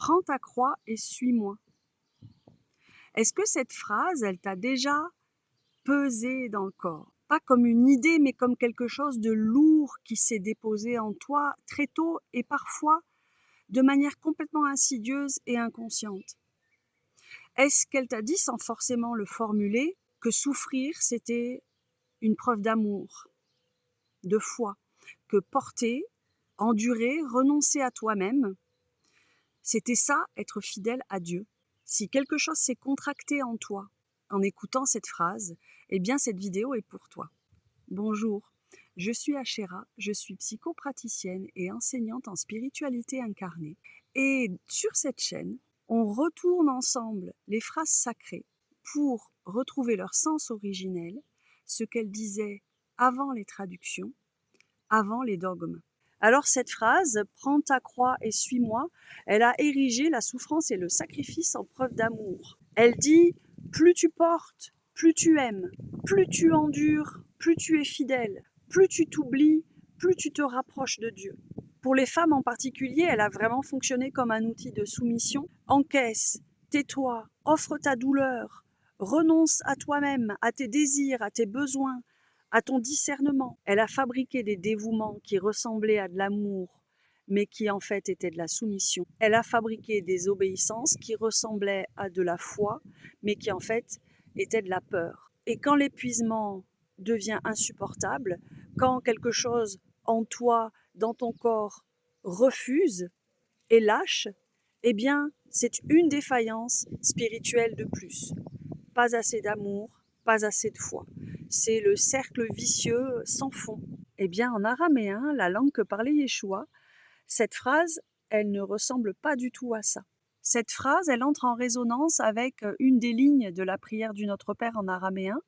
prends ta croix et suis-moi. Est-ce que cette phrase, elle t'a déjà pesé dans le corps? Pas comme une idée, mais comme quelque chose de lourd qui s'est déposé en toi très tôt et parfois de manière complètement insidieuse et inconsciente. Est-ce qu'elle t'a dit, sans forcément le formuler, que souffrir, c'était une preuve d'amour, de foi, que porter, endurer, renoncer à toi-même, c'était ça, être fidèle à Dieu? Si quelque chose s'est contracté en toi en écoutant cette phrase, eh bien cette vidéo est pour toi. Bonjour, je suis Achéra, je suis psychopraticienne et enseignante en spiritualité incarnée. Et sur cette chaîne, on retourne ensemble les phrases sacrées pour retrouver leur sens originel, ce qu'elles disaient avant les traductions, avant les dogmes. Alors cette phrase, prends ta croix et suis-moi, elle a érigé la souffrance et le sacrifice en preuve d'amour. Elle dit, plus tu portes, plus tu aimes, plus tu endures, plus tu es fidèle, plus tu t'oublies, plus tu te rapproches de Dieu. Pour les femmes en particulier, elle a vraiment fonctionné comme un outil de soumission. Encaisse, tais-toi, offre ta douleur, renonce à toi-même, à tes désirs, à tes besoins, à ton discernement. Elle a fabriqué des dévouements qui ressemblaient à de l'amour, mais qui en fait étaient de la soumission. Elle a fabriqué des obéissances qui ressemblaient à de la foi, mais qui en fait étaient de la peur. Et quand l'épuisement devient insupportable, quand quelque chose en toi, dans ton corps, refuse et lâche, eh bien, c'est une défaillance spirituelle de plus. Pas assez d'amour, pas assez de foi. C'est le cercle vicieux sans fond. Eh bien, en araméen, la langue que parlait Yeshua, cette phrase, elle ne ressemble pas du tout à ça. Cette phrase, elle entre en résonance avec une des lignes de la prière du Notre Père en araméen,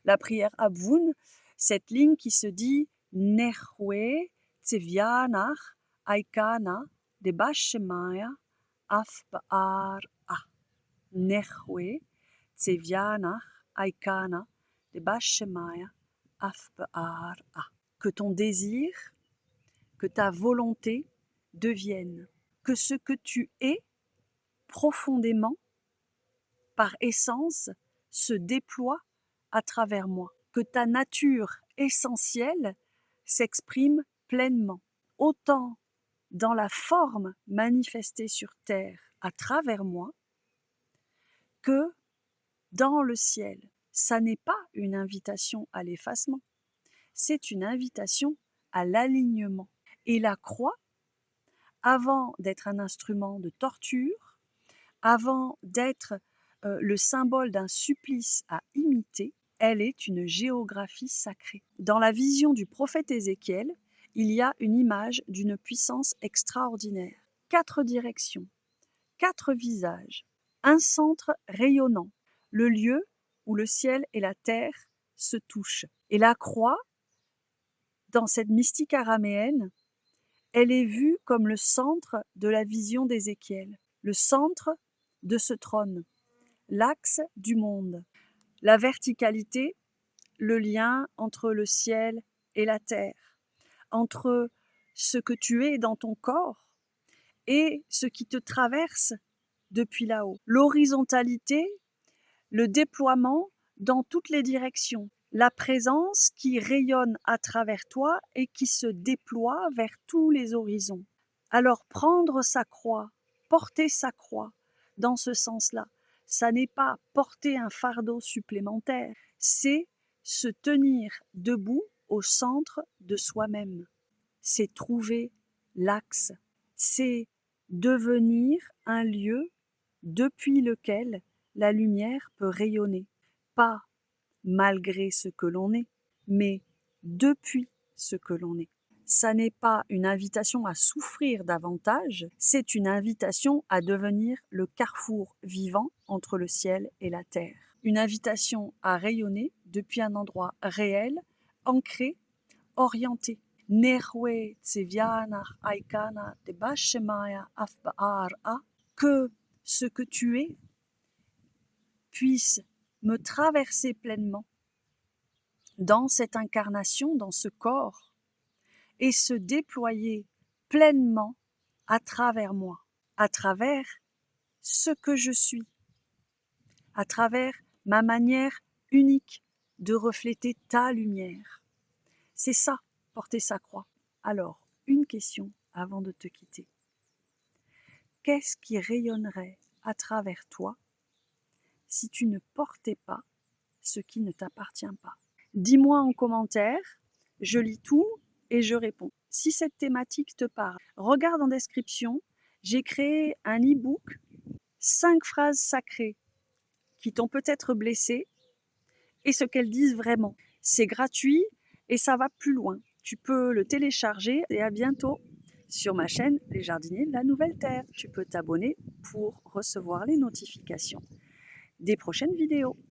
la prière Abvoun, cette ligne qui se dit Nehwe tsevianach aikana de bashemaya af baar a. Nehwe tsevianach aikana de bashemaya af baar a. Que ton désir, que ta volonté devienne, que ce que tu es profondément, par essence, se déploie à travers moi, que ta nature essentielle s'exprime pleinement, autant dans la forme manifestée sur terre à travers moi, que dans le ciel. Ça n'est pas une invitation à l'effacement, c'est une invitation à l'alignement. Et la croix, avant d'être un instrument de torture, avant d'être le symbole d'un supplice à imiter, elle est une géographie sacrée. Dans la vision du prophète Ézéchiel, il y a une image d'une puissance extraordinaire. 4 directions, 4 visages, un centre rayonnant, le lieu où le ciel et la terre se touchent. Et la croix, dans cette mystique araméenne, elle est vue comme le centre de la vision d'Ézéchiel, le centre de ce trône, l'axe du monde, la verticalité, le lien entre le ciel et la terre, entre ce que tu es dans ton corps et ce qui te traverse depuis là-haut. L'horizontalité, le déploiement dans toutes les directions, la présence qui rayonne à travers toi et qui se déploie vers tous les horizons. Alors prendre sa croix, porter sa croix dans ce sens-là, ça n'est pas porter un fardeau supplémentaire, c'est se tenir debout au centre de soi-même. C'est trouver l'axe, c'est devenir un lieu depuis lequel la lumière peut rayonner, pas malgré ce que l'on est, mais depuis ce que l'on est. Ça n'est pas une invitation à souffrir davantage, c'est une invitation à devenir le carrefour vivant entre le ciel et la terre. Une invitation à rayonner depuis un endroit réel, ancré, orienté. Nehwe tsevianach aikana de bashemaya af baar a, que ce que tu es puisse me traverser pleinement dans cette incarnation, dans ce corps, et se déployer pleinement à travers moi. à travers ce que je suis, à travers ma manière unique de refléter ta lumière. C'est ça, porter sa croix. Alors, une question avant de te quitter. Qu'est-ce qui rayonnerait à travers toi si tu ne portais pas ce qui ne t'appartient pas? Dis-moi en commentaire, je lis tout et je réponds. Si cette thématique te parle, regarde en description, j'ai créé un e-book, 5 phrases sacrées qui t'ont peut-être blessé et ce qu'elles disent vraiment. C'est gratuit et ça va plus loin. Tu peux le télécharger et à bientôt sur ma chaîne Les Jardiniers de la Nouvelle Terre. Tu peux t'abonner pour recevoir les notifications des prochaines vidéos.